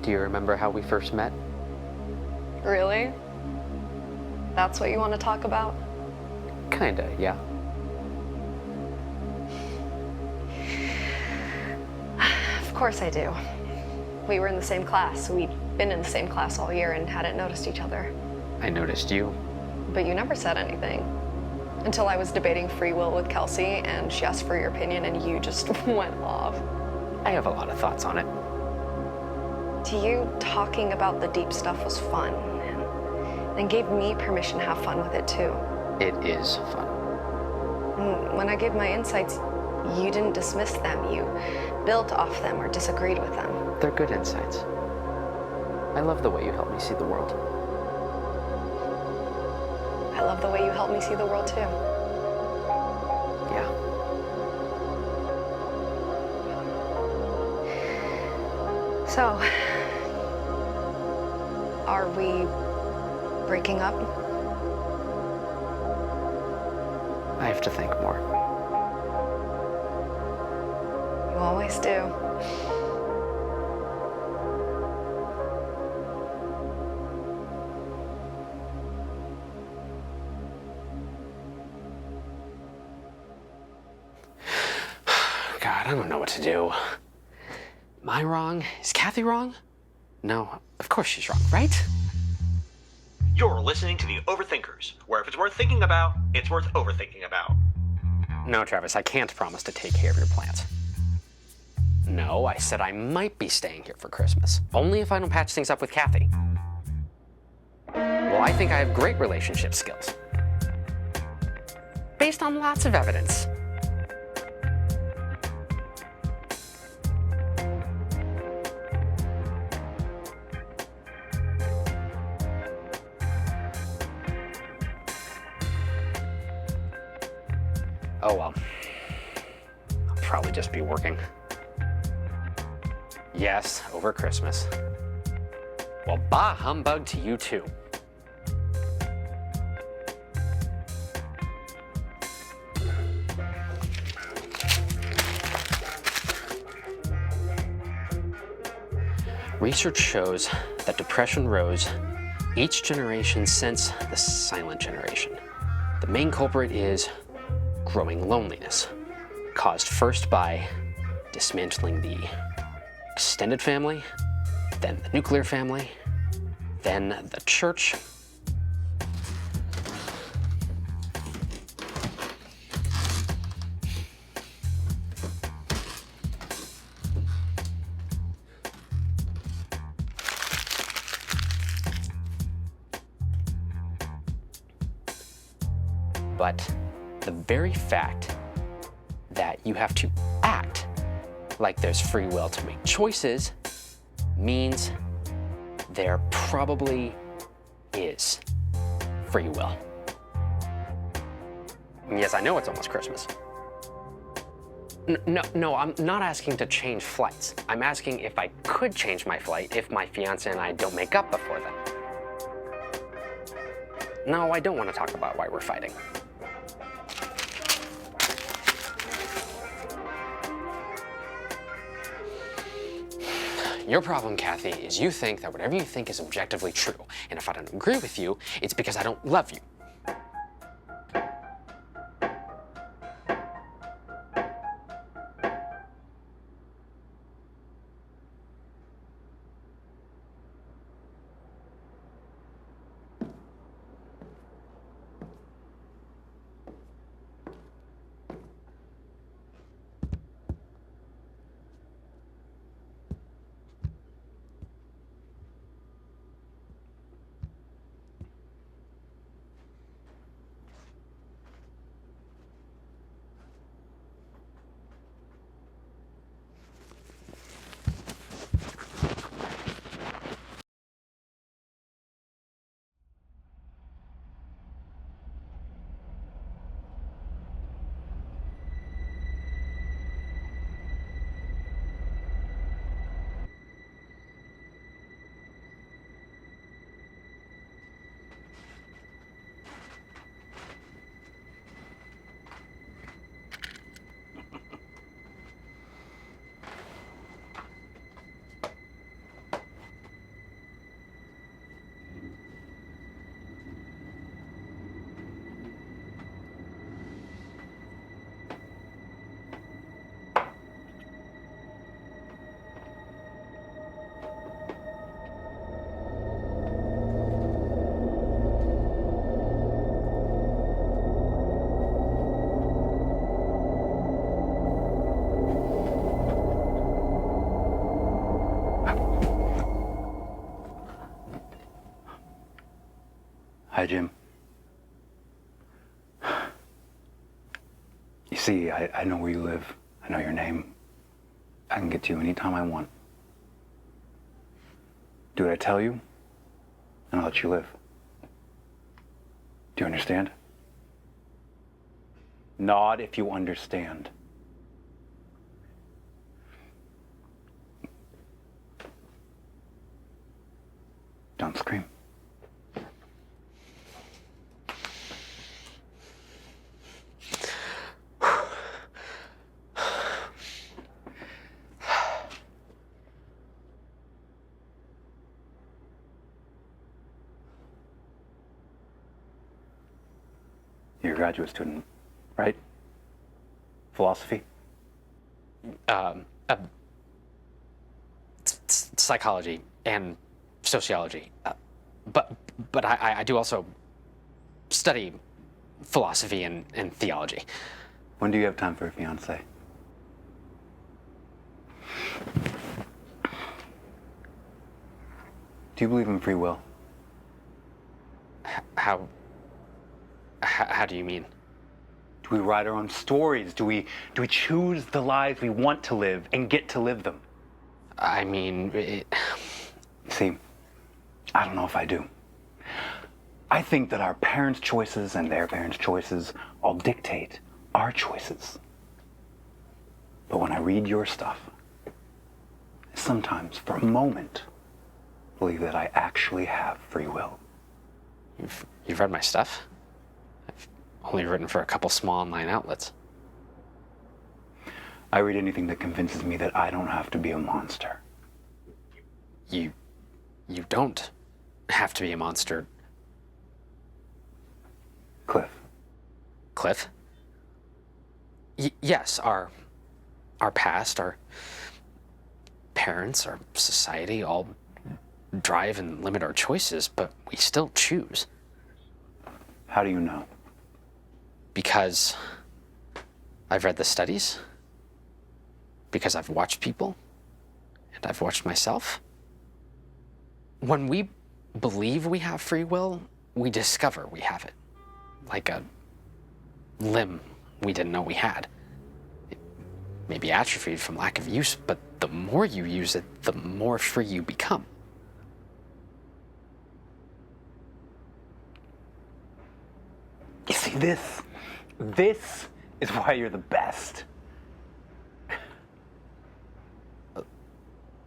Do you remember how we first met? Really? That's what you want to talk about? Kinda, yeah. Of course I do. We were in the same class. We'd been in the same class all year and hadn't noticed each other. I noticed you. But you never said anything. Until I was debating free will with Kelsey, and she asked for your opinion, and you just went off. I have a lot of thoughts on it. To you, talking about the deep stuff was fun, and gave me permission to have fun with it too. It is fun. And when I gave my insights, you didn't dismiss them. You built off them or disagreed with them. They're good insights. I love the way you help me see the world. I love the way you help me see the world too. Yeah. So, are we breaking up? I have to think more. You always do. God, I don't know what to do. Am I wrong? Is Kathy wrong? No, of course she's wrong, right? You're listening to the Overthinkers, where if it's worth thinking about, it's worth overthinking about. No, Travis, I can't promise to take care of your plants. No, I said I might be staying here for Christmas, only if I don't patch things up with Kathy. Well, I think I have great relationship skills. Based on lots of evidence. Oh well. I'll probably just be working. Yes, over Christmas. Well, bah humbug to you too. Research shows that depression rose each generation since the silent generation. The main culprit is growing loneliness, caused first by dismantling the extended family, then the nuclear family, then the church. But the very fact that you have to act like there's free will to make choices means there probably is free will. Yes, I know it's almost Christmas. No, I'm not asking to change flights. I'm asking if I could change my flight if my fiancée and I don't make up before then. No, I don't want to talk about why we're fighting. Your problem, Kathy, is you think that whatever you think is objectively true. And if I don't agree with you, it's because I don't love you. Hi, Jim. You see, I know where you live. I know your name. I can get to you anytime I want. Do what I tell you, and I'll let you live. Do you understand? Nod if you understand. Don't scream. You're a graduate student, right? Philosophy? Psychology and sociology. But I do also study philosophy and theology. When do you have time for a fiancée? Do you believe in free will? How do you mean? Do we write our own stories? Do we choose the lives we want to live and get to live them? I mean, See, I don't know if I do. I think that our parents' choices and their parents' choices all dictate our choices. But when I read your stuff, I sometimes, for a moment, believe that I actually have free will. You've read my stuff? I've only written for a couple small online outlets. I read anything that convinces me that I don't have to be a monster. You don't have to be a monster. Cliff. Cliff? Yes, our past, our parents, our society all drive and limit our choices, but we still choose. How do you know? Because I've read the studies, because I've watched people, and I've watched myself. When we believe we have free will, we discover we have it. Like a limb we didn't know we had. It may be atrophied from lack of use, but the more you use it, the more free you become. You see, this is why you're the best.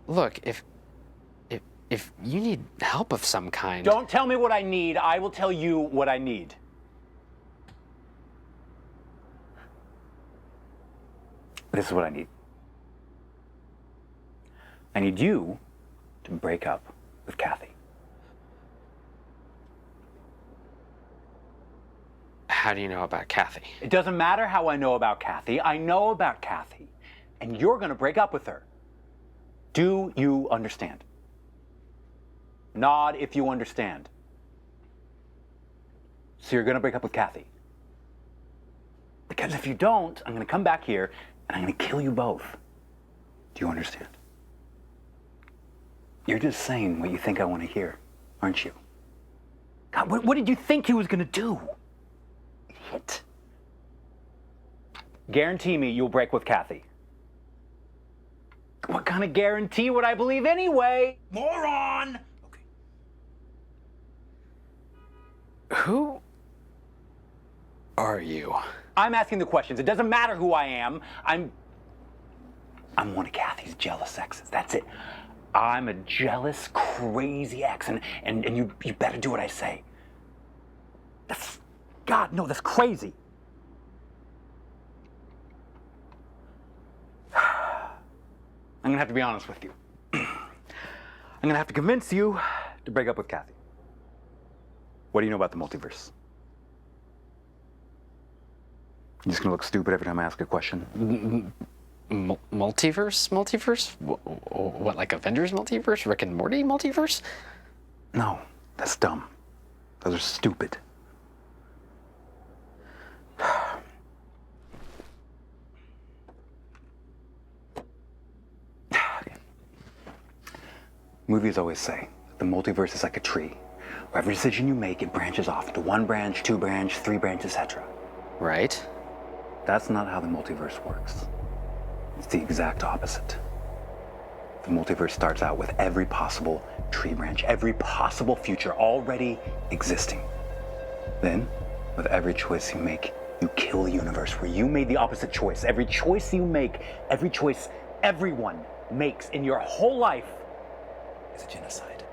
Look, if you need help of some kind... Don't tell me what I need. I will tell you what I need. This is what I need. I need you to break up with Kathy. How do you know about Kathy? It doesn't matter how I know about Kathy. I know about Kathy. And you're going to break up with her. Do you understand? Nod if you understand. So you're going to break up with Kathy. Because if you don't, I'm going to come back here and I'm going to kill you both. Do you understand? You're just saying what you think I want to hear, aren't you? God, what did you think he was going to do? Idiot. Guarantee me you'll break with Kathy. What kind of guarantee would I believe anyway? Moron! Okay. Who are you? I'm asking the questions. It doesn't matter who I am. I'm one of Kathy's jealous exes. That's it. I'm a jealous, crazy ex, and you better do what I say. God, no, that's crazy. I'm gonna have to be honest with you. I'm gonna have to convince you to break up with Kathy. What do you know about the multiverse? You're just gonna look stupid every time I ask a question. Multiverse? Multiverse? What, like Avengers multiverse? Rick and Morty multiverse? No, that's dumb. Those are stupid. Movies always say the multiverse is like a tree. where every decision you make, it branches off into 1 branch, 2 branch, 3 branch, etc. Right? That's not how the multiverse works. It's the exact opposite. The multiverse starts out with every possible tree branch, every possible future already existing. Then, with every choice you make, you kill the universe where you made the opposite choice. Every choice you make, every choice everyone makes in your whole life is a genocide.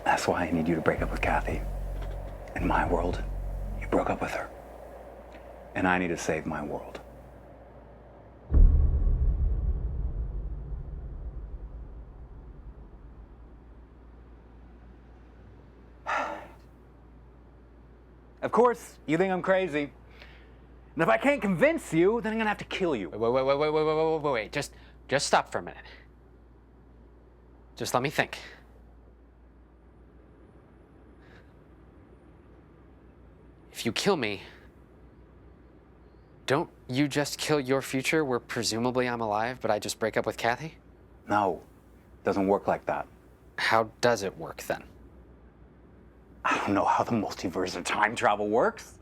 That's why I need you to break up with Kathy. In my world, you broke up with her. And I need to save my world. Of course, you think I'm crazy. And if I can't convince you, then I'm gonna have to kill you. Wait. Just stop for a minute. Just let me think. If you kill me, don't you just kill your future where presumably I'm alive, but I just break up with Kathy? No, it doesn't work like that. How does it work then? I don't know how the multiverse of time travel works.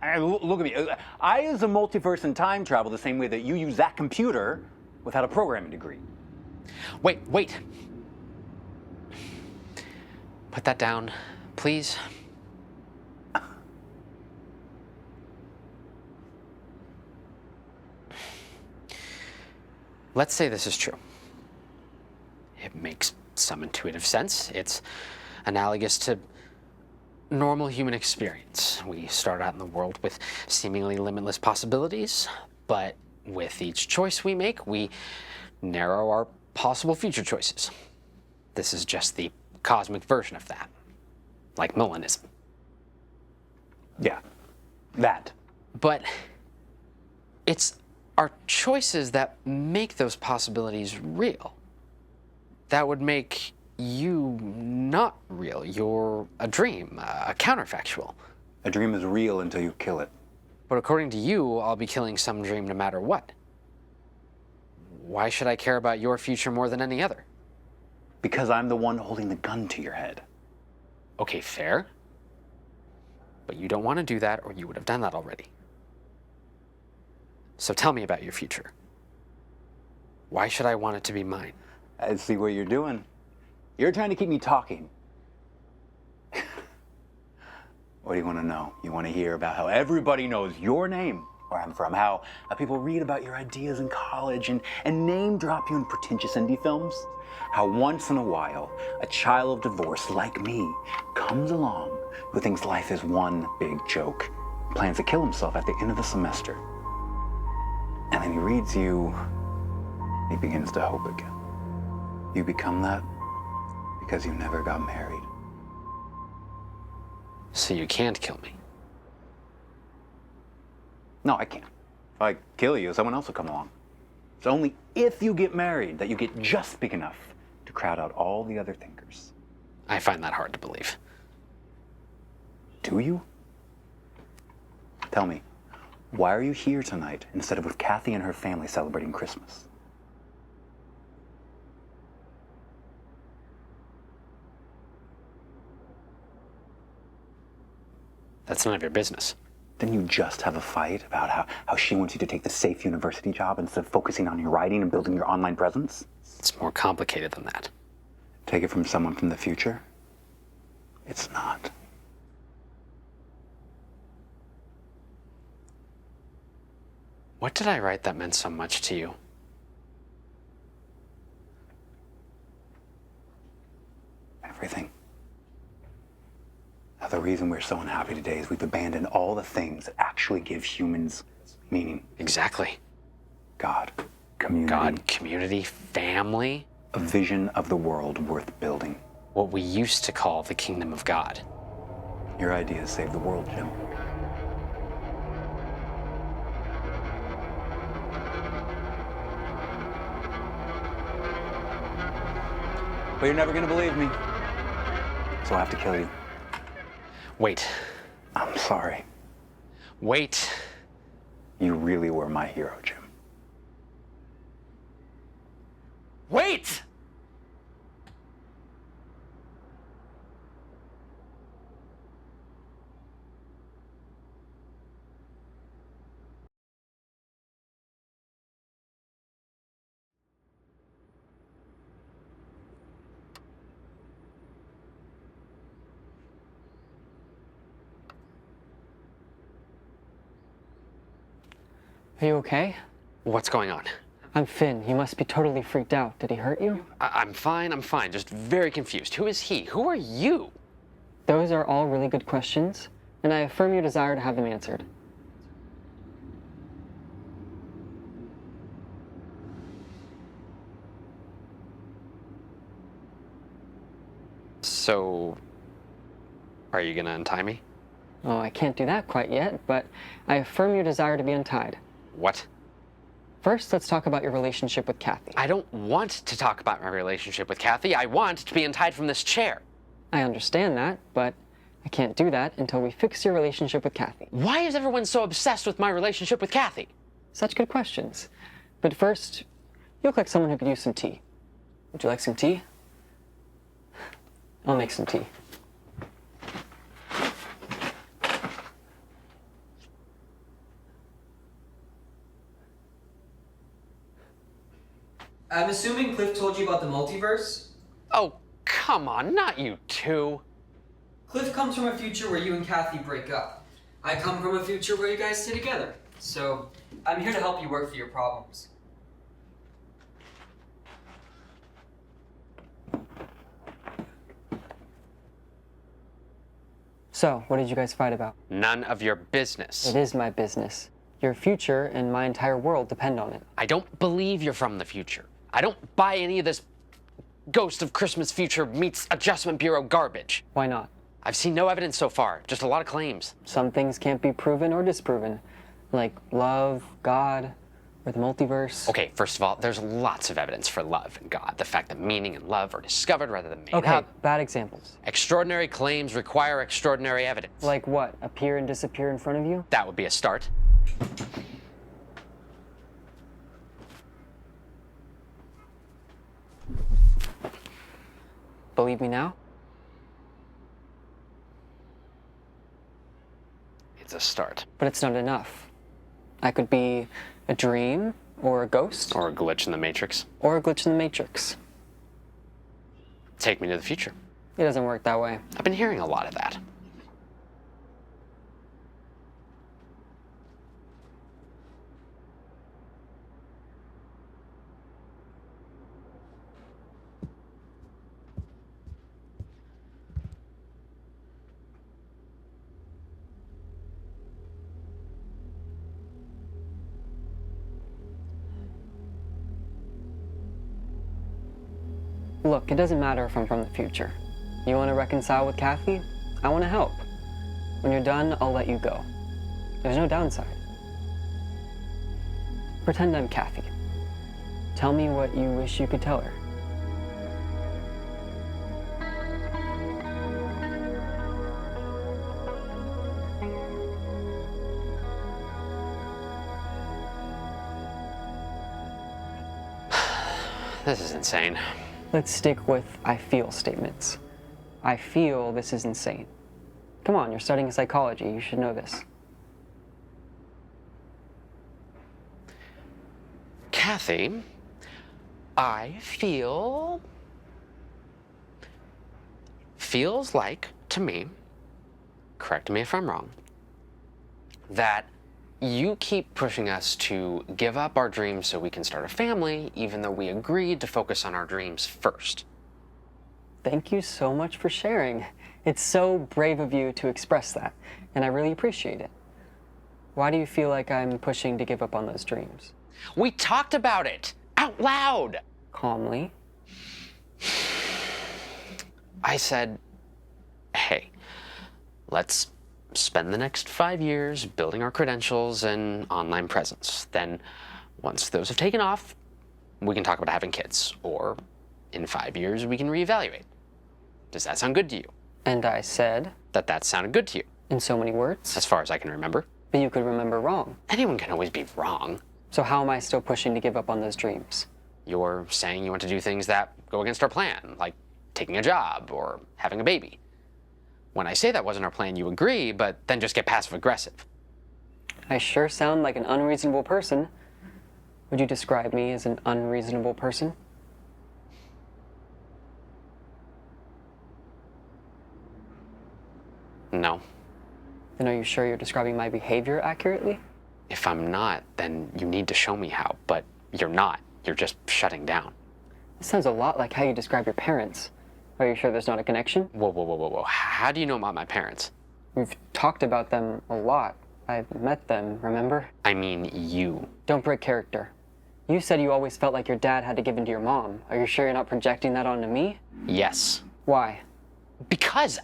Look at me. I use a multiverse and time travel the same way that you use that computer without a programming degree. Wait. Put that down, please. Let's say this is true. It makes some intuitive sense. It's analogous to normal human experience. We start out in the world with seemingly limitless possibilities, but with each choice we make, we narrow our possible future choices. This is just the cosmic version of that, like Molinism. Yeah, that. But it's our choices that make those possibilities real. That would make you not real. You're a dream, a counterfactual. A dream is real until you kill it. But according to you, I'll be killing some dream no matter what. Why should I care about your future more than any other? Because I'm the one holding the gun to your head. Okay, fair. But you don't want to do that, or you would have done that already. So tell me about your future. Why should I want it to be mine? I see what you're doing. You're trying to keep me talking. What do you want to know? You want to hear about how everybody knows your name, where I'm from, how people read about your ideas in college and name drop you in pretentious indie films? How once in a while, a child of divorce like me comes along who thinks life is one big joke, plans to kill himself at the end of the semester. And then he reads you, he begins to hope again. You become that because you never got married. So you can't kill me. No, I can't. If I kill you, someone else will come along. It's only if you get married that you get just big enough to crowd out all the other thinkers. I find that hard to believe. Do you? Tell me, why are you here tonight instead of with Kathy and her family celebrating Christmas? That's none of your business. Didn't you just have a fight about how she wants you to take the safe university job instead of focusing on your writing and building your online presence? It's more complicated than that. Take it from someone from the future? It's not. What did I write that meant so much to you? Everything. Now, the reason we're so unhappy today is we've abandoned all the things that actually give humans meaning. Exactly. God, community. God, community, family. A vision of the world worth building. What we used to call the kingdom of God. Your ideas save the world, Jim. But you're never gonna believe me. So I have to kill you. Wait. I'm sorry. Wait. You really were my hero, Jim. Wait! Are you okay? What's going on? I'm Finn. You must be totally freaked out. Did he hurt you? I'm fine, just very confused. Who is he? Who are you? Those are all really good questions, and I affirm your desire to have them answered. So, are you gonna untie me? Oh, I can't do that quite yet, but I affirm your desire to be untied. What? First, let's talk about your relationship with Kathy. I don't want to talk about my relationship with Kathy. I want to be untied from this chair. I understand that, but I can't do that until we fix your relationship with Kathy. Why is everyone so obsessed with my relationship with Kathy? Such good questions. But first, you look like someone who could use some tea. Would you like some tea? I'll make some tea. I'm assuming Cliff told you about the multiverse? Oh, come on, not you two. Cliff comes from a future where you and Kathy break up. I come from a future where you guys stay together. So, I'm here to help you work through your problems. So, what did you guys fight about? None of your business. It is my business. Your future and my entire world depend on it. I don't believe you're from the future. I don't buy any of this Ghost of Christmas Future meets Adjustment Bureau garbage. Why not? I've seen no evidence so far, just a lot of claims. Some things can't be proven or disproven, like love, God, or the multiverse. Okay, first of all, there's lots of evidence for love and God. The fact that meaning and love are discovered rather than made Okay, up. bad examples. Extraordinary claims require extraordinary evidence. Like what? Appear and disappear in front of you? That would be a start. Believe me now? It's a start. But it's not enough. I could be a dream, or a ghost, Or a glitch in the Matrix. or a glitch in the Matrix. Take me to the future. It doesn't work that way. I've been hearing a lot of that. Look, it doesn't matter if I'm from the future. You want to reconcile with Kathy? I want to help. When you're done, I'll let you go. There's no downside. Pretend I'm Kathy. Tell me what you wish you could tell her. This is insane. Let's stick with I feel statements. I feel this is insane. Come on, you're studying psychology. You should know this. Kathy, I feels like to me, correct me if I'm wrong, that you keep pushing us to give up our dreams so we can start a family, even though we agreed to focus on our dreams first. Thank you so much for sharing. It's so brave of you to express that, and I really appreciate it. Why do you feel like I'm pushing to give up on those dreams? We talked about it out loud. Calmly. I said, hey, let's spend the next 5 years building our credentials and online presence. Then, once those have taken off, we can talk about having kids. Or, in 5 years, we can reevaluate. Does that sound good to you? And I said, That sounded good to you, in so many words, as far as I can remember. but you could remember wrong. Anyone can always be wrong. So how am I still pushing to give up on those dreams? You're saying you want to do things that go against our plan, like taking a job or having a baby. When I say that wasn't our plan, you agree, but then just get passive-aggressive. I sure sound like an unreasonable person. Would you describe me as an unreasonable person? No. Then are you sure you're describing my behavior accurately? If I'm not, then you need to show me how, but you're not. You're just shutting down. This sounds a lot like how you describe your parents. Are you sure there's not a connection? Whoa. How do you know about my parents? We've talked about them a lot. I've met them, remember? I mean you. Don't break character. You said you always felt like your dad had to give in to your mom. Are you sure you're not projecting that onto me? Yes. Why? Because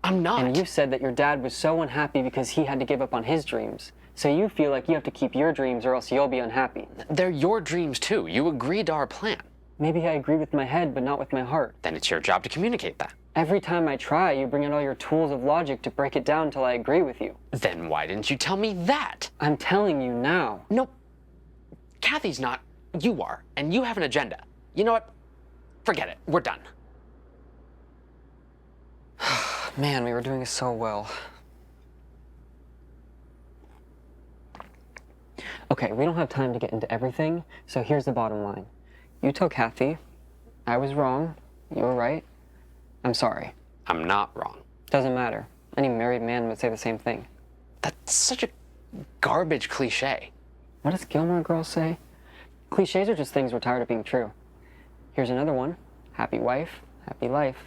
I'm not. And you said that your dad was so unhappy because he had to give up on his dreams. So you feel like you have to keep your dreams or else you'll be unhappy. They're your dreams too. You agreed to our plan. Maybe I agree with my head, but not with my heart. Then it's your job to communicate that. Every time I try, you bring in all your tools of logic to break it down until I agree with you. Then why didn't you tell me that? I'm telling you now. No, Kathy's not. You are, and you have an agenda. You know what? Forget it. We're done. Man, we were doing so well. Okay, we don't have time to get into everything, so here's the bottom line. You tell Kathy, I was wrong, you were right, I'm sorry. I'm not wrong. Doesn't matter. Any married man would say the same thing. That's such a garbage cliche. What does Gilmore Girls say? Cliches are just things we're tired of being true. Here's another one. Happy wife, happy life.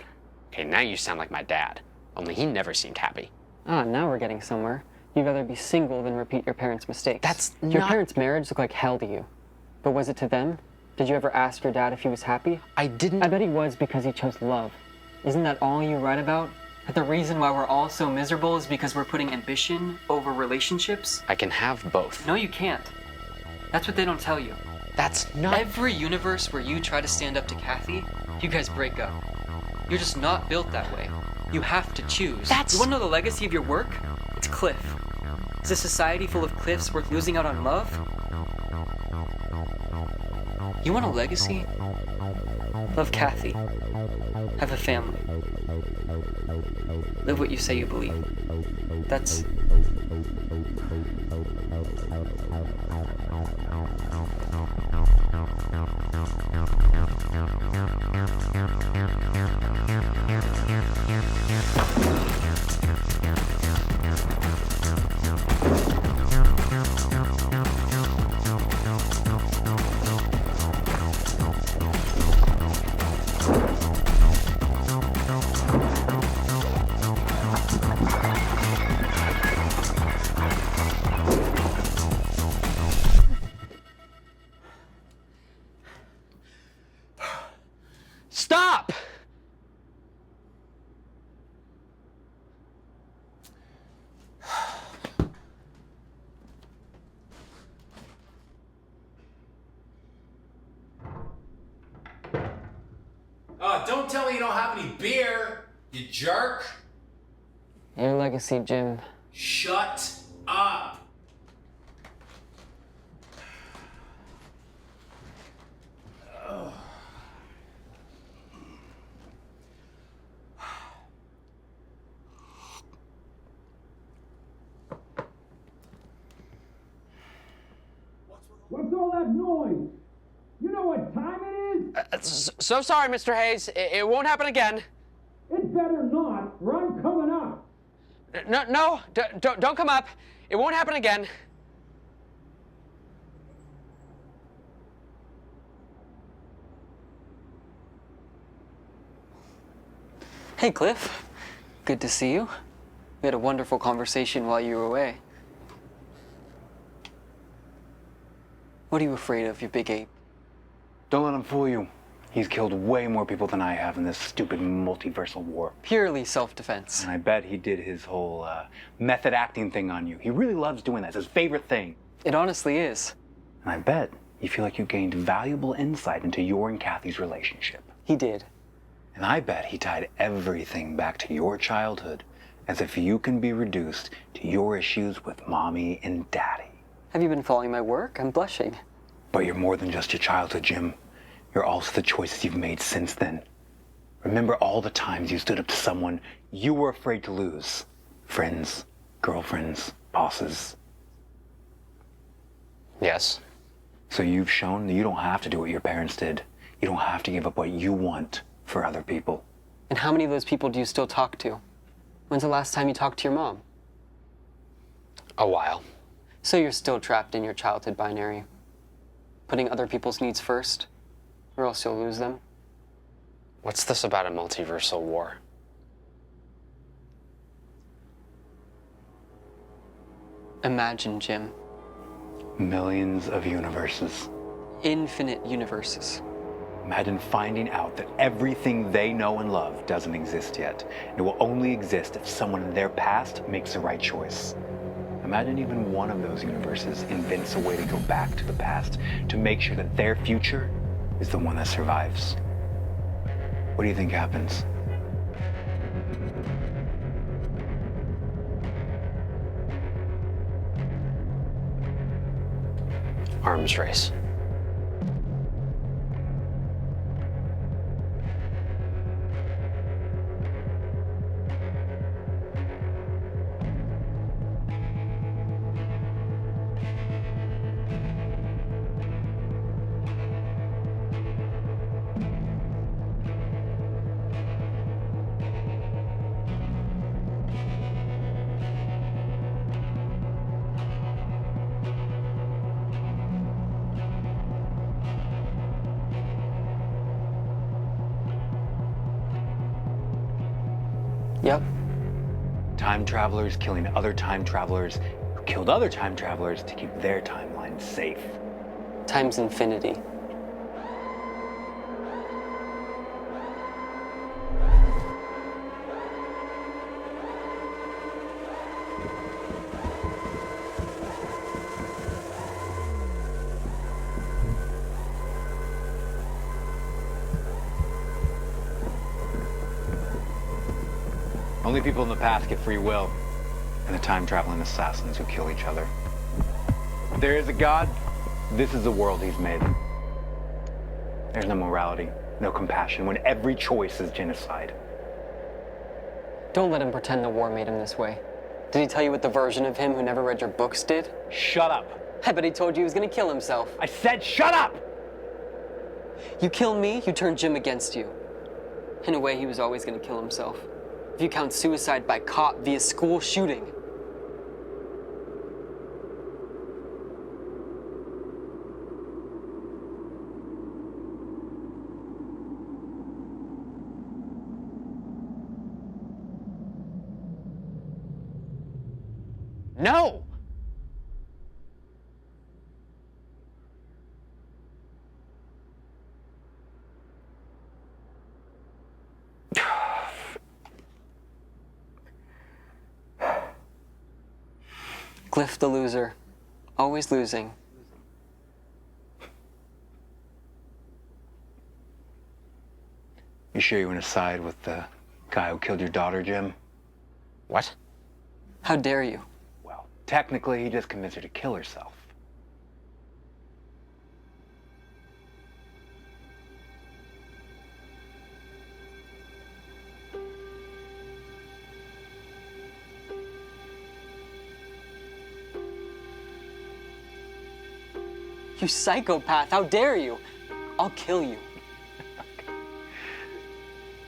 Okay, now you sound like my dad. Only he never seemed happy. Ah, now we're getting somewhere. You'd rather be single than repeat your parents' mistakes. That's Your not... parents' marriage looked like hell to you. But was it to them? Did you ever ask your dad if he was happy? I didn't... I bet he was because he chose love. Isn't that all you write about? That the reason why we're all so miserable is because we're putting ambition over relationships? I can have both. No, you can't. That's what they don't tell you. That's not... Every universe where you try to stand up to Kathy, you guys break up. You're just not built that way. You have to choose. That's... You want to know the legacy of your work? It's Cliff. Is a society full of Cliffs worth losing out on love? You want a legacy? Love Kathy. Have a family. Live what you say you believe. That's... Stop! Don't tell me you don't have any beer, you jerk. Your legacy, Jim. Shut up. What's all that noise? You know what time it is? So sorry, Mr. Hayes. It won't happen again. It better not, or I'm coming up. No, don't come up. It won't happen again. Hey, Cliff. Good to see you. We had a wonderful conversation while you were away. What are you afraid of, you big ape? Don't let him fool you. He's killed way more people than I have in this stupid multiversal war. Purely self-defense. And I bet he did his whole method acting thing on you. He really loves doing that. It's his favorite thing. It honestly is. And I bet you feel like you gained valuable insight into your and Kathy's relationship. He did. And I bet he tied everything back to your childhood, as if you can be reduced to your issues with mommy and daddy. Have you been following my work? I'm blushing. But you're more than just your childhood, Jim. You're also the choices you've made since then. Remember all the times you stood up to someone you were afraid to lose. Friends, girlfriends, bosses. Yes. So you've shown that you don't have to do what your parents did. You don't have to give up what you want for other people. And how many of those people do you still talk to? When's the last time you talked to your mom? A while. So you're still trapped in your childhood binary, putting other people's needs first, or else you'll lose them. What's this about a multiversal war? Imagine, Jim. Millions of universes. Infinite universes. Imagine finding out that everything they know and love doesn't exist yet. It will only exist if someone in their past makes the right choice. Imagine even one of those universes invents a way to go back to the past to make sure that their future is the one that survives. What do you think happens? Arms race. Yep. Time travelers killing other time travelers who killed other time travelers to keep their timeline safe. Times infinity. Only people in the past get free will, and the time-traveling assassins who kill each other. If there is a God, this is the world he's made. There's no morality, no compassion, when every choice is genocide. Don't let him pretend the war made him this way. Did he tell you what the version of him who never read your books did? Shut up! I bet he told you he was gonna kill himself. I said shut up! You kill me, you turn Jim against you. In a way, he was always gonna kill himself. If you count suicide by cop via school shooting. No! Cliff the loser. Always losing. You sure you want to side with the guy who killed your daughter, Jim? What? How dare you? Well, technically, he just convinced her to kill herself. You psychopath, how dare you? I'll kill you.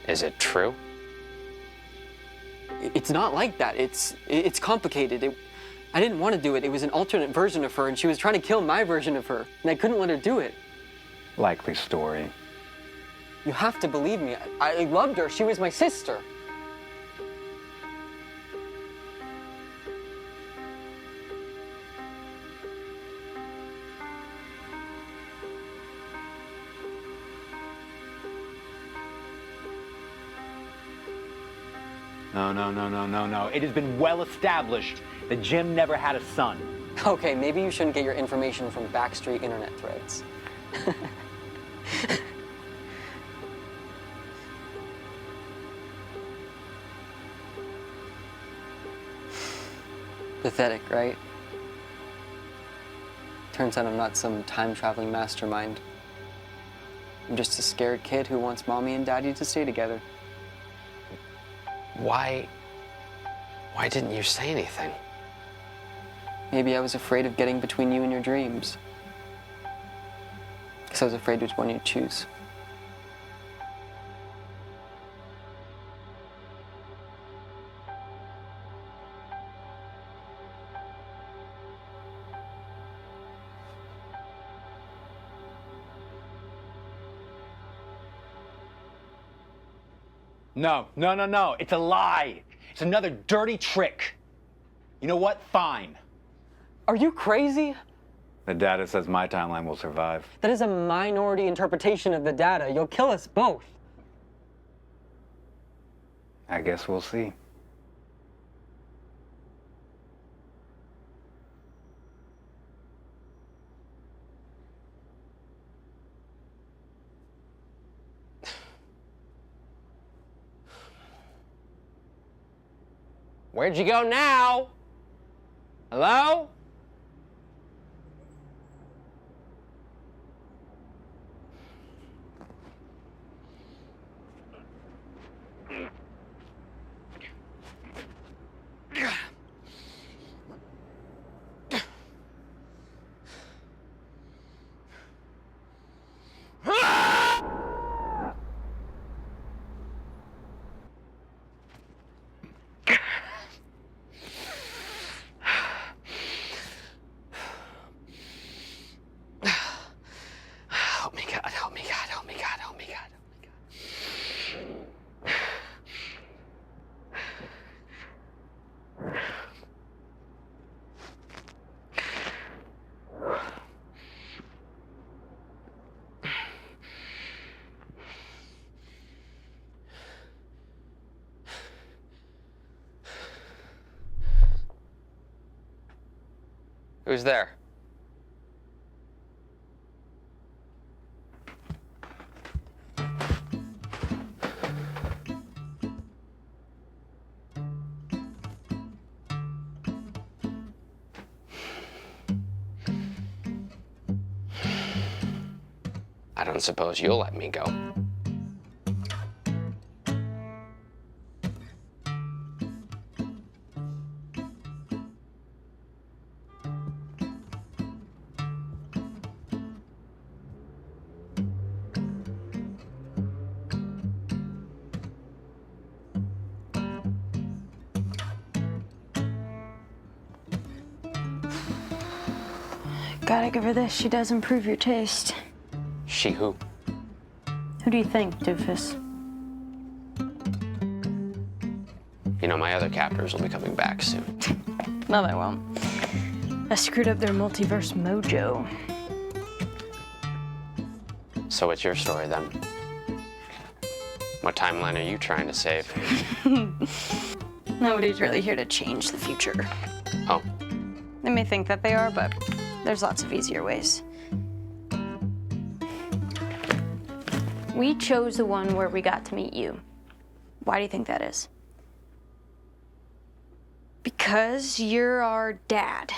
Is it true? It's not like that. It's complicated. I didn't want to do it. It was an alternate version of her, and she was trying to kill my version of her, and I couldn't let her do it. Likely story. You have to believe me. I loved her. She was my sister. No. It has been well established that Jim never had a son. Okay, maybe you shouldn't get your information from backstreet internet threads. Pathetic, right? Turns out I'm not some time-traveling mastermind. I'm just a scared kid who wants mommy and daddy to stay together. Why didn't you say anything? Maybe I was afraid of getting between you and your dreams. Because I was afraid which one you'd choose. No, no, no, no. It's a lie. It's another dirty trick. You know what? Fine. Are you crazy? The data says my timeline will survive. That is a minority interpretation of the data. You'll kill us both. I guess we'll see. Where'd you go now? Hello? Help me, God, help me, God, help me, God, help me, God, help me, Who's there? I don't suppose you'll let me go. Gotta give her this. She does improve your taste. She who? Who do you think, doofus? You know, my other captors will be coming back soon. No, they won't. I screwed up their multiverse mojo. So what's your story then? What timeline are you trying to save? Nobody's really here to change the future. Oh, They may think that they are, but there's lots of easier ways. We chose the one where we got to meet you. Why do you think that is? Because you're our dad,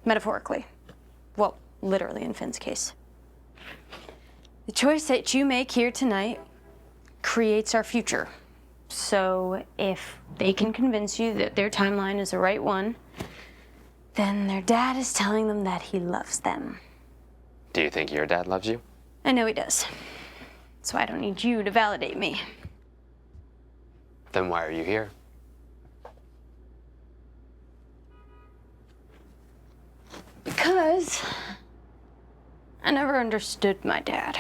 metaphorically. Well, literally in Finn's case. The choice that you make here tonight creates our future. So if they can convince you that their timeline is the right one, then their dad is telling them that he loves them. do you think your dad loves you? I know he does. So I don't need you to validate me. Then why are you here? Because I never understood my dad.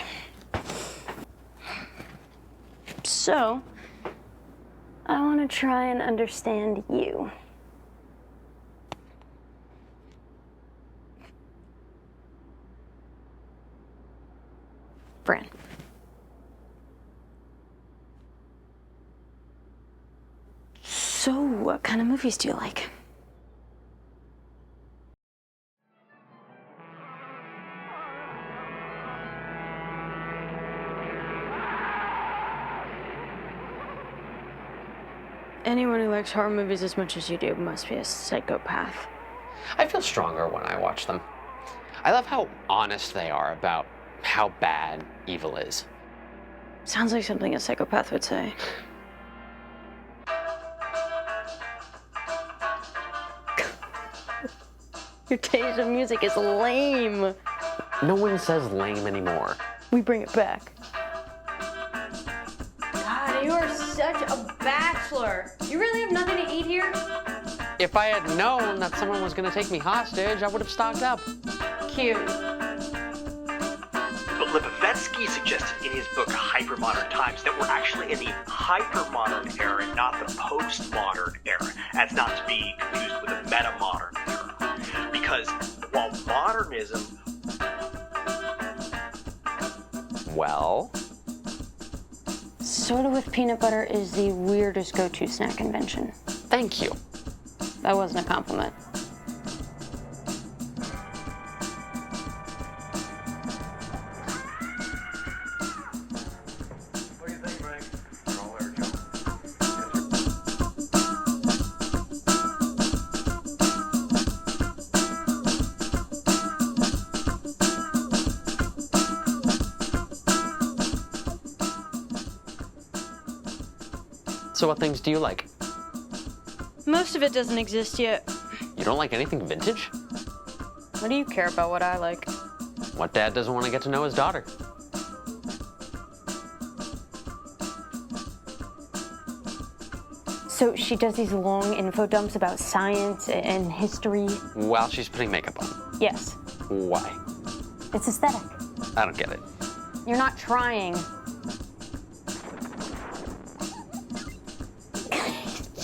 So I want to try and understand you. Bran. So what kind of movies do you like? Anyone who likes horror movies as much as you do must be a psychopath. I feel stronger when I watch them. I love how honest they are about how bad evil is. Sounds like something a psychopath would say. Your taste of music is lame. No one says lame anymore. We bring it back. God, you are such a bachelor. You really have nothing to eat here? If I had known that someone was going to take me hostage, I would have stocked up. Cute. But Lipovetsky suggested in his book Hypermodern Times that we're actually in the hypermodern era, not the postmodern era, as not to be confused with the metamodern era. Because while modernism... Well? Soda with peanut butter is the weirdest go-to snack invention. Thank you. That wasn't a compliment. What do you think, Frank? Roll or jump? So what things do you like? Most of it doesn't exist yet. You don't like anything vintage? What do you care about what I like? What dad doesn't want to get to know his daughter? So she does these long info dumps about science and history. While she's putting makeup on. Yes, Why? it's aesthetic. I don't get it. You're not trying.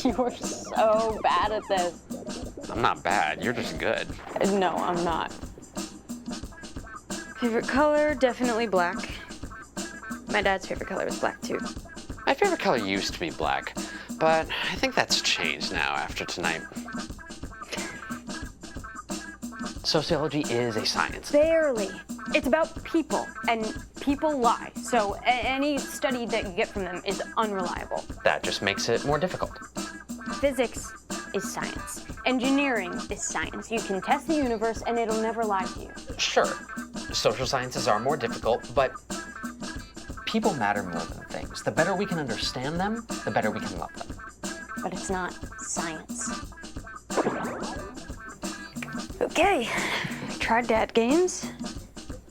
You are so bad at this. I'm not bad. You're just good. No, I'm not. Favorite color? Definitely black. My dad's favorite color was black too. My favorite color used to be black, but I think that's changed now after tonight. Sociology is a science. Barely. It's about people, and people lie. So any study that you get from them is unreliable. That just makes it more difficult. Physics is science. Engineering is science. You can test the universe and it'll never lie to you. Sure, social sciences are more difficult, but people matter more than things. The better we can understand them, the better we can love them. But it's not science. Okay, I tried dad games.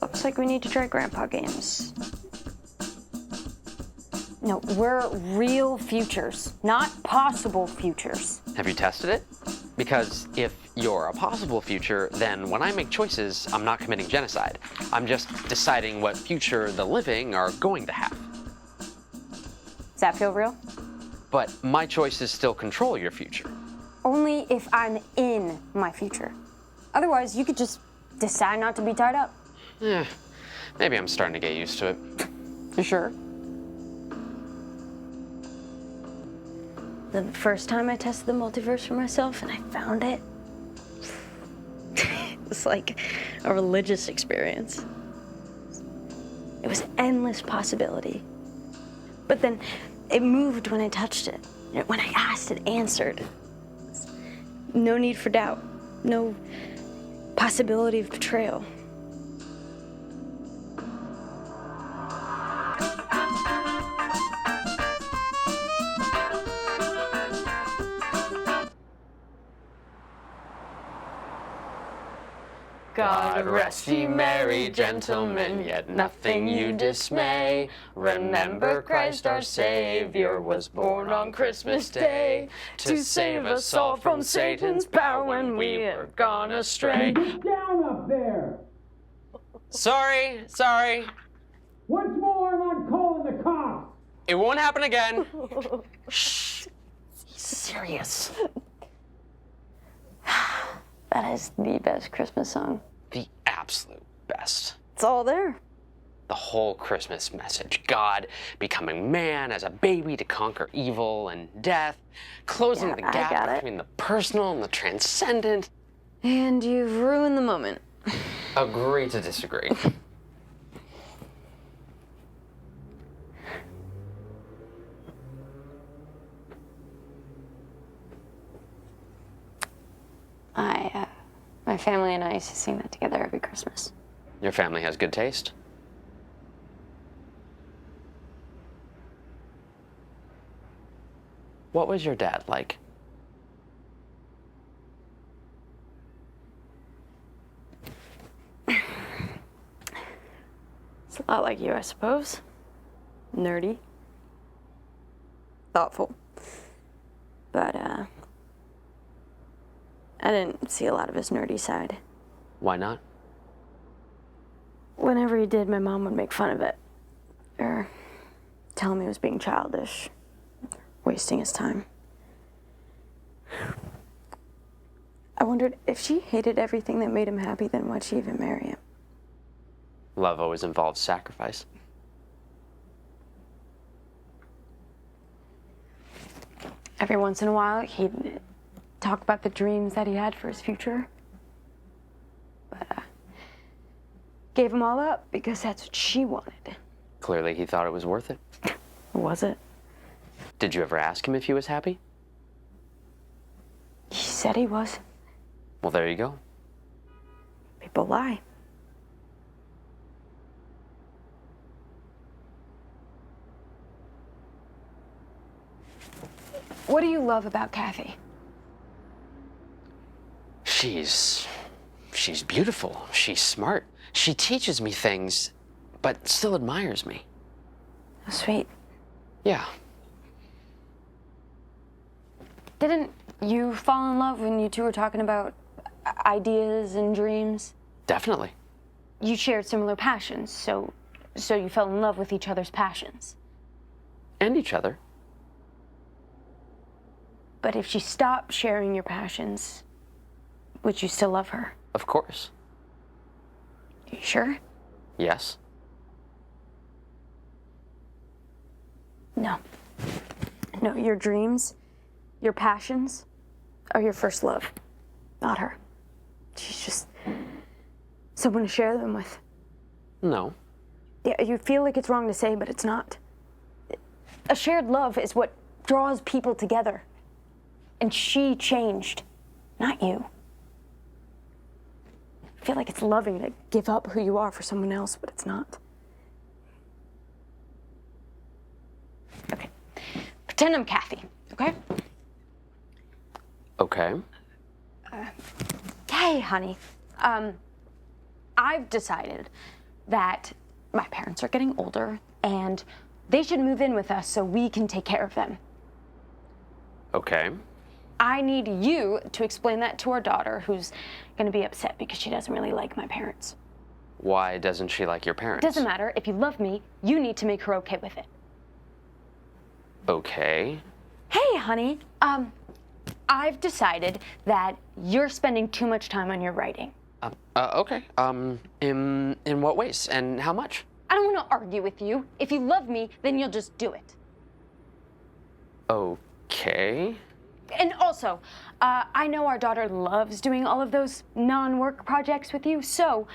Looks like we need to try grandpa games. No, we're real futures, not possible futures. Have you tested it? Because if you're a possible future, then when I make choices, I'm not committing genocide. I'm just deciding what future the living are going to have. Does that feel real? But my choices still control your future. Only if I'm in my future. Otherwise, you could just decide not to be tied up. Maybe I'm starting to get used to it. You sure? The first time I tested the multiverse for myself and I found it, it was like a religious experience. It was endless possibility. But then it moved when I touched it. When I asked, it answered. No need for doubt. No possibility of betrayal. God rest ye merry gentlemen, yet nothing you dismay. Remember Christ our Savior was born on Christmas Day to save us all from Satan's power when we were gone astray. Get down up there! Sorry. Once more, I'm calling the cops! It won't happen again. Shh. Serious. That is the best Christmas song. The absolute best. It's all there. The whole Christmas message. God becoming man as a baby to conquer evil and death, closing the gap between the personal and the transcendent. And you've ruined the moment. Agree to disagree. My family and I used to sing that together every Christmas. Your family has good taste. What was your dad like? It's a lot like you, I suppose. Nerdy. Thoughtful. But, I didn't see a lot of his nerdy side. Why not? Whenever he did, my mom would make fun of it. Or tell him he was being childish. Wasting his time. I wondered if she hated everything that made him happy, then why'd she even marry him? Love always involves sacrifice. Every once in a while, he'd talk about the dreams that he had for his future. But, gave them all up because that's what she wanted. Clearly, he thought it was worth it. Was it? Did you ever ask him if he was happy? He said he was. Well, there you go. People lie. What do you love about Kathy? She's beautiful. She's smart. She teaches me things, but still admires me. Oh, sweet. Yeah. Didn't you fall in love when you two were talking about ideas and dreams? Definitely. You shared similar passions, so you fell in love with each other's passions. And each other. But if she stopped sharing your passions, would you still love her? Of course. You sure? Yes. No. No, your dreams, your passions are your first love, not her. She's just someone to share them with. No. Yeah, you feel like it's wrong to say, but it's not. A shared love is what draws people together. And she changed, not you. I feel like it's loving to give up who you are for someone else, but it's not. Okay. Pretend I'm Kathy, okay? Okay. Hey, honey. I've decided that my parents are getting older and they should move in with us so we can take care of them. Okay. I need you to explain that to our daughter, who's going to be upset because she doesn't really like my parents. Why doesn't she like your parents? Doesn't matter. If you love me, you need to make her okay with it. Okay. Hey, honey. I've decided that you're spending too much time on your writing. Okay. In what ways and how much? I don't want to argue with you. If you love me, then you'll just do it. Okay. And also, I know our daughter loves doing all of those non-work projects with you, so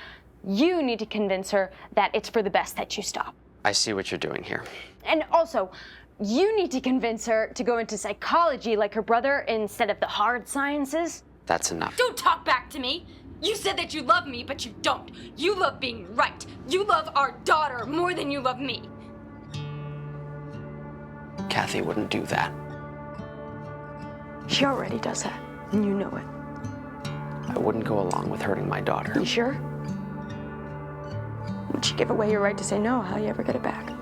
you need to convince her that it's for the best that you stop. I see what you're doing here. And also, you need to convince her to go into psychology like her brother instead of the hard sciences. That's enough. Don't talk back to me. You said that you love me, but you don't. You love being right. You love our daughter more than you love me. Kathy wouldn't do that. She already does that, and you know it. I wouldn't go along with hurting my daughter. You sure? Once you give away your right to say no, how'll you ever get it back?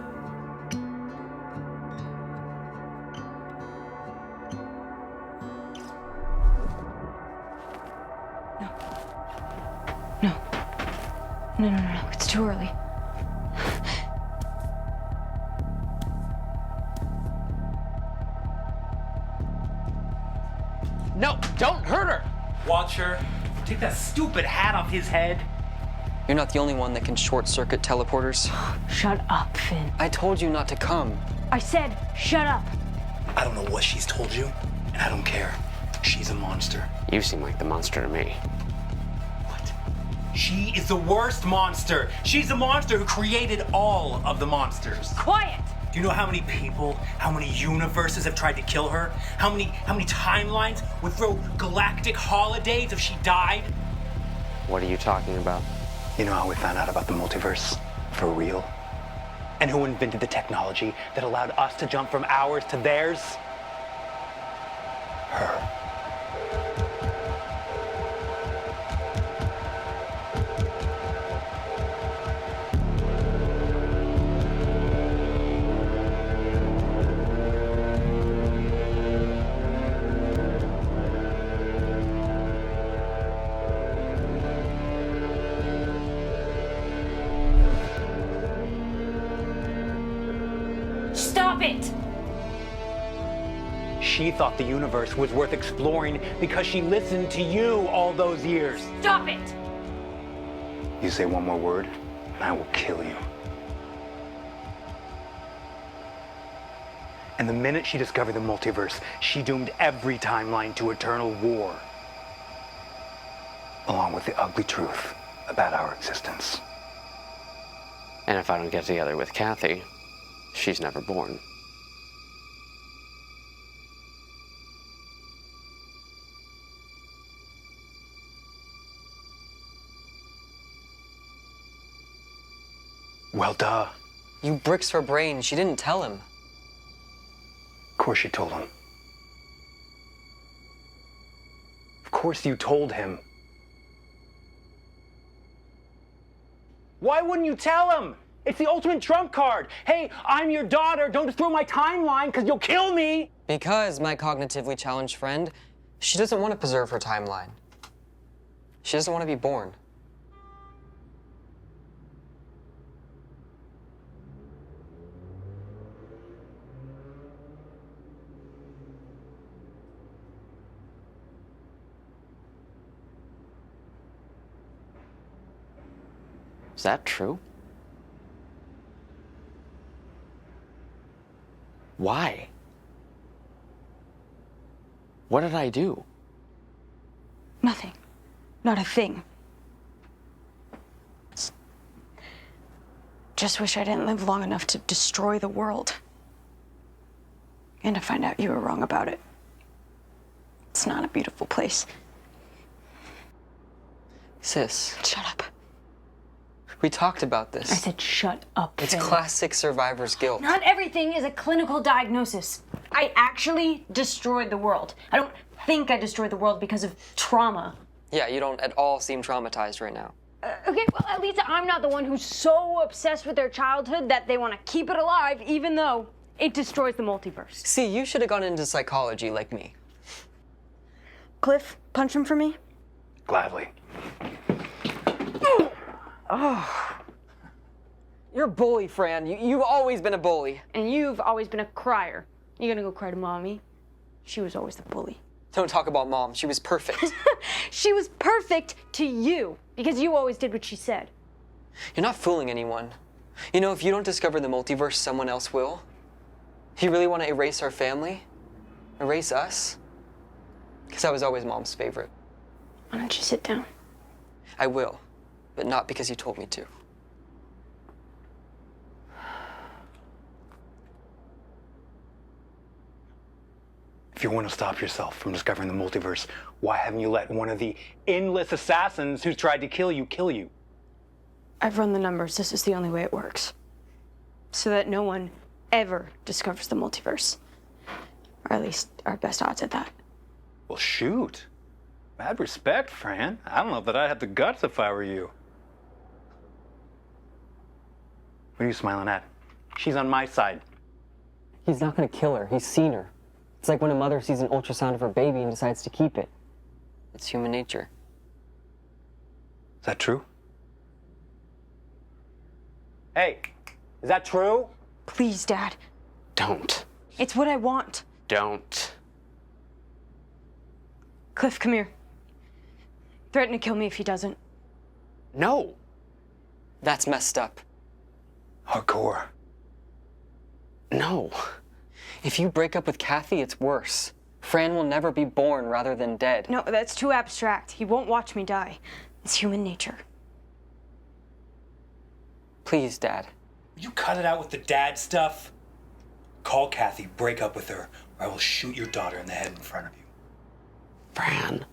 No, it's too early. No, don't hurt her! Watch her. Take that stupid hat off his head. You're not the only one that can short-circuit teleporters. Shut up, Finn. I told you not to come. I said, shut up. I don't know what she's told you, and I don't care. She's a monster. You seem like the monster to me. What? She is the worst monster. She's the monster who created all of the monsters. Quiet. Do you know how many people, how many universes have tried to kill her? How many timelines would throw galactic holidays if she died? What are you talking about? You know how we found out about the multiverse? For real? And who invented the technology that allowed us to jump from ours to theirs? Her. Stop it! She thought the universe was worth exploring because she listened to you all those years. Stop it! You say one more word, and I will kill you. And the minute she discovered the multiverse, she doomed every timeline to eternal war. Along with the ugly truth about our existence. And if I don't get together with Kathy, she's never born. Well, duh. You bricks her brain. She didn't tell him. Of course you told him. Of course you told him. Why wouldn't you tell him? It's the ultimate trump card. Hey, I'm your daughter. Don't destroy my timeline because you'll kill me. Because, my cognitively challenged friend, she doesn't want to preserve her timeline. She doesn't want to be born. Is that true? Why? What did I do? Nothing. Not a thing. Just wish I didn't live long enough to destroy the world. And to find out you were wrong about it. It's not a beautiful place. Sis, Shut up. we talked about this. I said shut up, It's Finn. classic survivor's guilt. Not everything is a clinical diagnosis. I actually destroyed the world. I don't think I destroyed the world because of trauma. Yeah, you don't at all seem traumatized right now. Okay, well, at least I'm not the one who's so obsessed with their childhood that they want to keep it alive, even though it destroys the multiverse. See, you should have gone into psychology like me. Cliff, punch him for me. Gladly. You're a bully, Fran. You've always been a bully. And you've always been a crier. You gonna go cry to Mommy? She was always the bully. Don't talk about Mom. She was perfect. She was perfect to you, because you always did what she said. You're not fooling anyone. You know, if you don't discover the multiverse, someone else will. You really want to erase our family? Erase us? Because I was always Mom's favorite. Why don't you sit down? I will, but not because you told me to. If you want to stop yourself from discovering the multiverse, why haven't you let one of the endless assassins who's tried to kill you? I've run the numbers. This is the only way it works. So that no one ever discovers the multiverse. Or at least our best odds at that. Well, shoot. Mad respect, Fran. I don't know that I'd have the guts if I were you. What are you smiling at? She's on my side. He's not going to kill her. He's seen her. It's like when a mother sees an ultrasound of her baby and decides to keep it. It's human nature. Is that true? Hey, is that true? Please, Dad. Don't. It's what I want. Don't. Cliff, come here. Threaten to kill me if he doesn't. No. That's messed up. Hardcore. No. If you break up with Kathy, it's worse. Fran will never be born rather than dead. No, that's too abstract. He won't watch me die. It's human nature. Please, Dad. Will you cut it out with the dad stuff? Call Kathy, break up with her, or I will shoot your daughter in the head in front of you. Fran.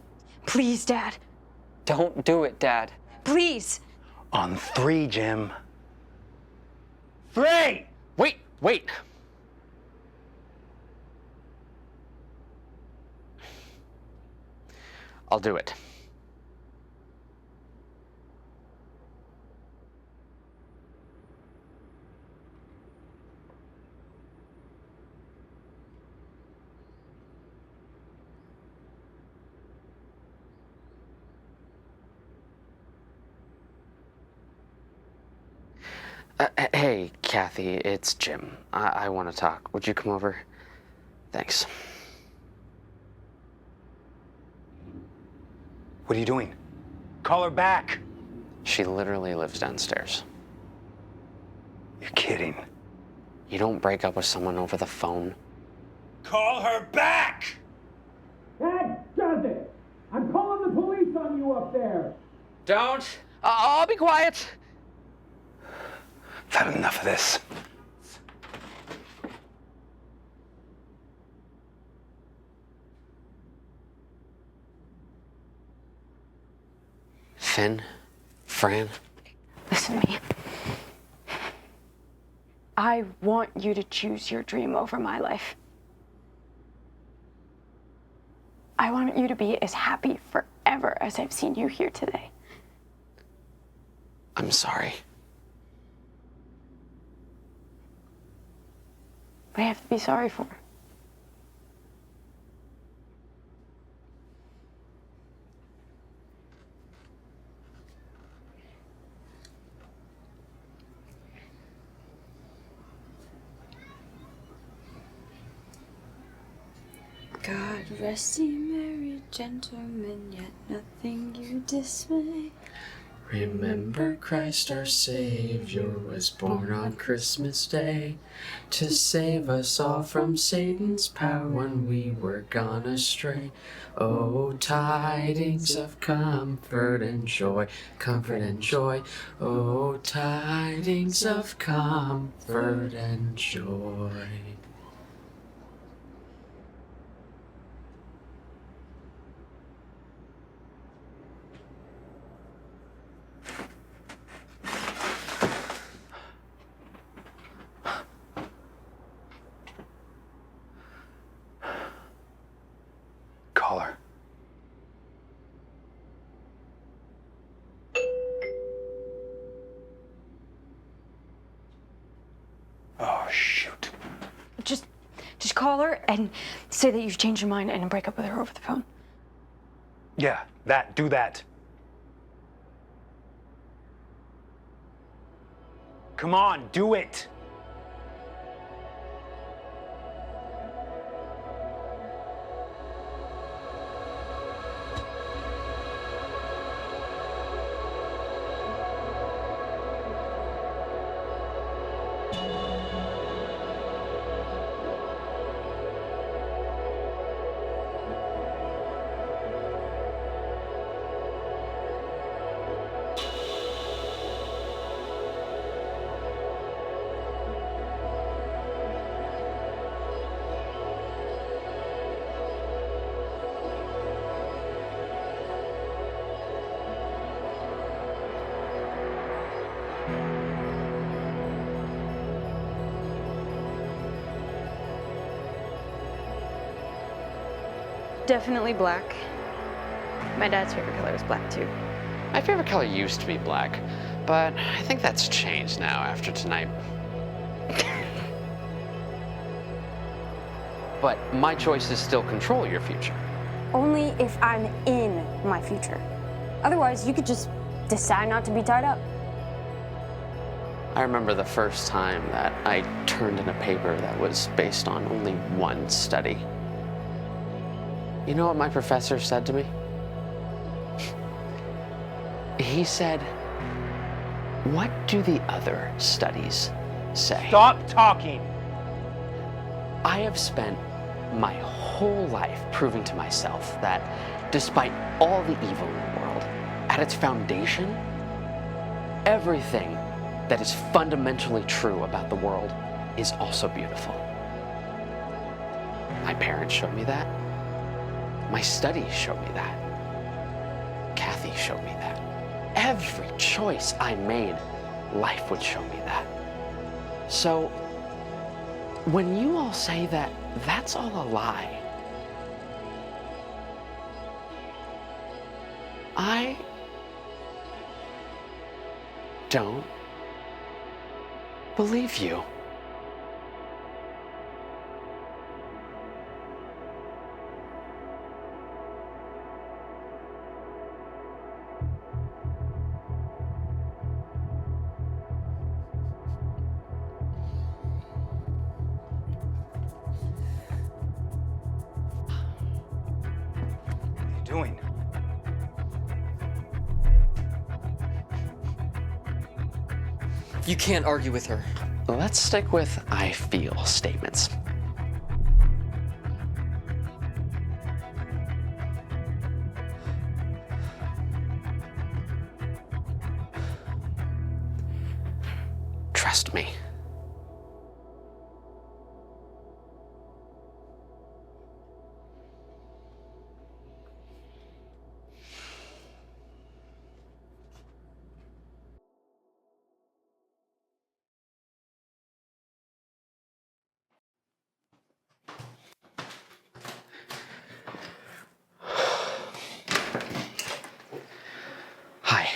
Please, Dad. Don't do it, Dad. Please. On 3, Jim. 3! Wait. I'll do it. Hey, Kathy, it's Jim. I want to talk. Would you come over? Thanks. What are you doing? Call her back. She literally lives downstairs. You're kidding. You don't break up with someone over the phone. Call her back! That does it! I'm calling the police on you up there! Don't. I'll be quiet. I've had enough of this. Fran. Listen to me. I want you to choose your dream over my life. I want you to be as happy forever as I've seen you here today. I'm sorry. What do I have to be sorry for? God rest ye merry gentlemen, yet nothing you dismay. Remember Christ our Savior was born on Christmas Day to save us all from Satan's power when we were gone astray. Oh, tidings of comfort and joy, comfort and joy. Oh, tidings of comfort and joy. Call her. Oh, shoot. Just call her and say that you've changed your mind and break up with her over the phone. Yeah, do that. Come on, do it. Definitely black. My dad's favorite color is black too. My favorite color used to be black, but I think that's changed now after tonight. But my choices still control your future. Only if I'm in my future. Otherwise, you could just decide not to be tied up. I remember the first time that I turned in a paper that was based on only one study. You know what my professor said to me? He said, "What do the other studies say?" Stop talking! I have spent my whole life proving to myself that despite all the evil in the world, at its foundation, everything that is fundamentally true about the world is also beautiful. My parents showed me that. My studies showed me that. Kathy showed me that. Every choice I made, life would show me that. So, when you all say that that's all a lie, I don't believe you. What are you doing? You can't argue with her. Let's stick with I feel statements. Trust me. Hi.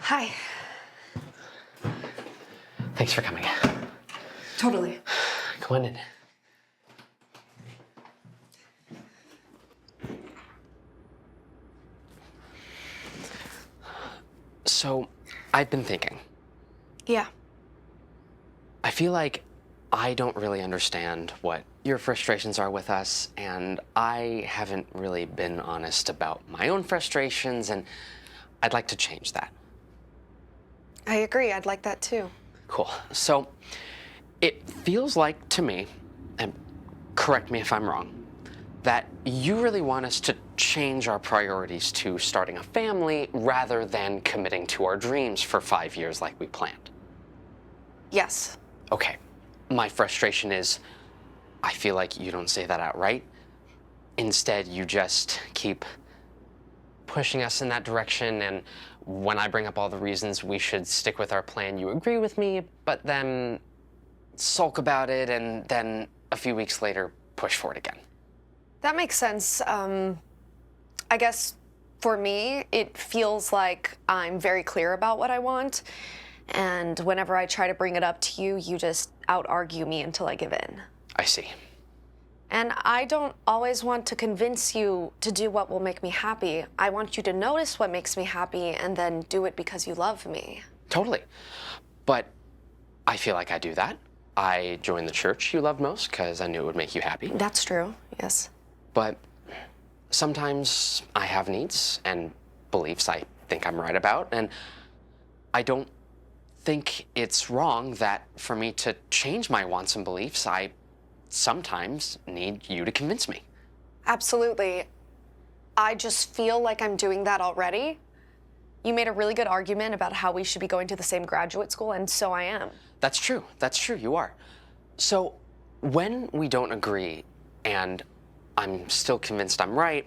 Hi. Thanks for coming. Totally. Come on in. So, I've been thinking. Yeah. I feel like I don't really understand what your frustrations are with us, and I haven't really been honest about my own frustrations, and I'd like to change that. I agree. I'd like that too. Cool. So, it feels like to me, and correct me if I'm wrong, that you really want us to change our priorities to starting a family rather than committing to our dreams for 5 years like we planned. Yes. Okay. My frustration is I feel like you don't say that outright. Instead, you just keep pushing us in that direction, and when I bring up all the reasons we should stick with our plan, you agree with me, but then sulk about it, and then a few weeks later, push for it again. That makes sense. I guess for me, it feels like I'm very clear about what I want. And whenever I try to bring it up to you, you just out-argue me until I give in. I see. And I don't always want to convince you to do what will make me happy. I want you to notice what makes me happy and then do it because you love me. Totally. But I feel like I do that. I joined the church you loved most because I knew it would make you happy. That's true, yes. But sometimes I have needs and beliefs I think I'm right about, and I don't think it's wrong that for me to change my wants and beliefs, I sometimes need you to convince me. Absolutely. I just feel like I'm doing that already. You made a really good argument about how we should be going to the same graduate school, and so I am. That's true, you are. So when we don't agree and I'm still convinced I'm right,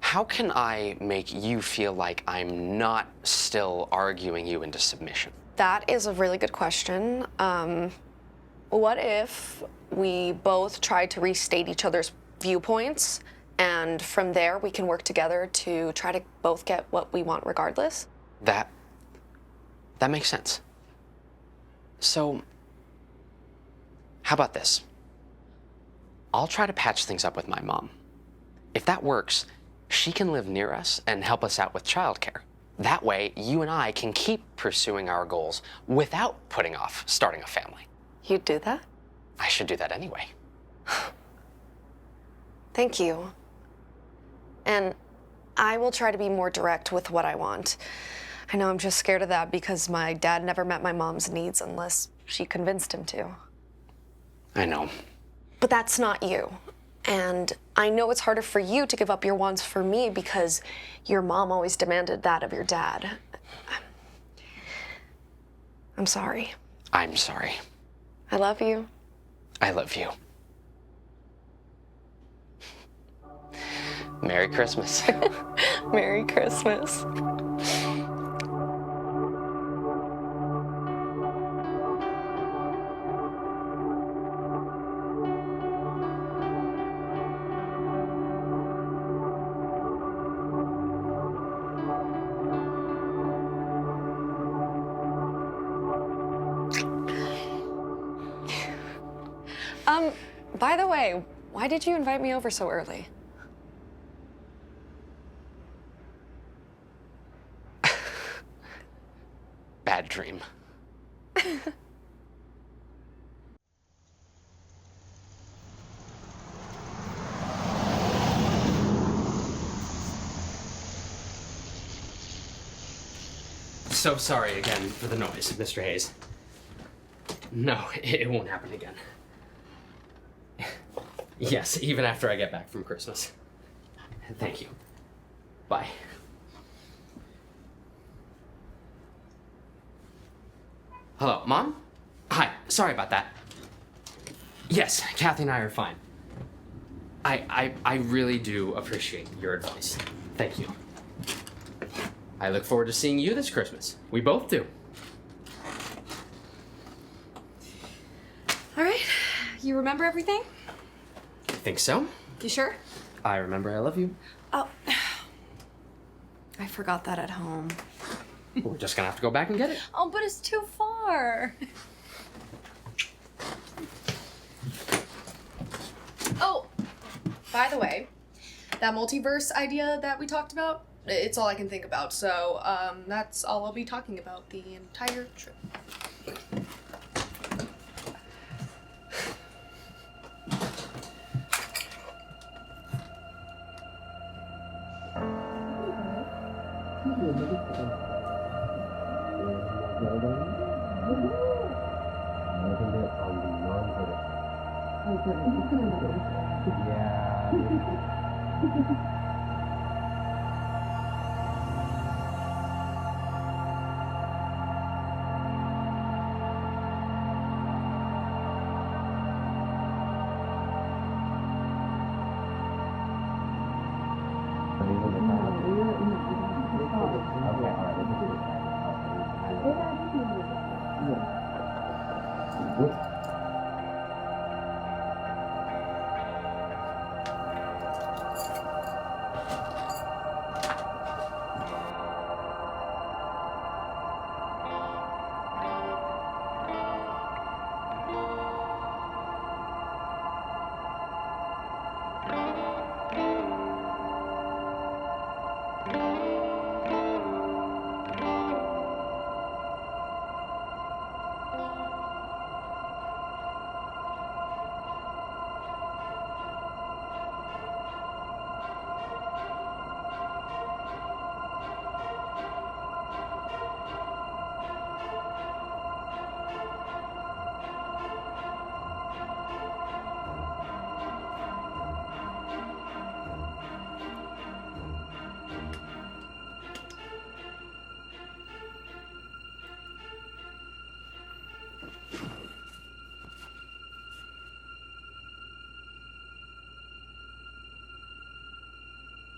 how can I make you feel like I'm not still arguing you into submission? That is a really good question. What if we both try to restate each other's viewpoints, and from there we can work together to try to both get what we want regardless? That makes sense. So, how about this? I'll try to patch things up with my mom. If that works, she can live near us and help us out with childcare. That way, you and I can keep pursuing our goals without putting off starting a family. You'd do that? I should do that anyway. Thank you. And I will try to be more direct with what I want. I know I'm just scared of that because my dad never met my mom's needs unless she convinced him to. I know. But that's not you. And I know it's harder for you to give up your wants for me because your mom always demanded that of your dad. I'm sorry. I'm sorry. I love you. I love you. Merry Christmas. Merry Christmas. By the way, why did you invite me over so early? Bad dream. So sorry again for the noise, Mr. Hayes. No, it won't happen again. Yes, even after I get back from Christmas. Thank you. Bye. Hello, Mom? Hi, sorry about that. Yes, Kathy and I are fine. I really do appreciate your advice. Thank you. I look forward to seeing you this Christmas. We both do. All right, you remember everything? I think so. You sure? I remember I love you. Oh, I forgot that at home. We're just gonna have to go back and get it. Oh, but it's too far. Oh, by the way, that multiverse idea that we talked about, it's all I can think about. So that's all I'll be talking about the entire trip.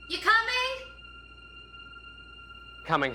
You coming? Coming.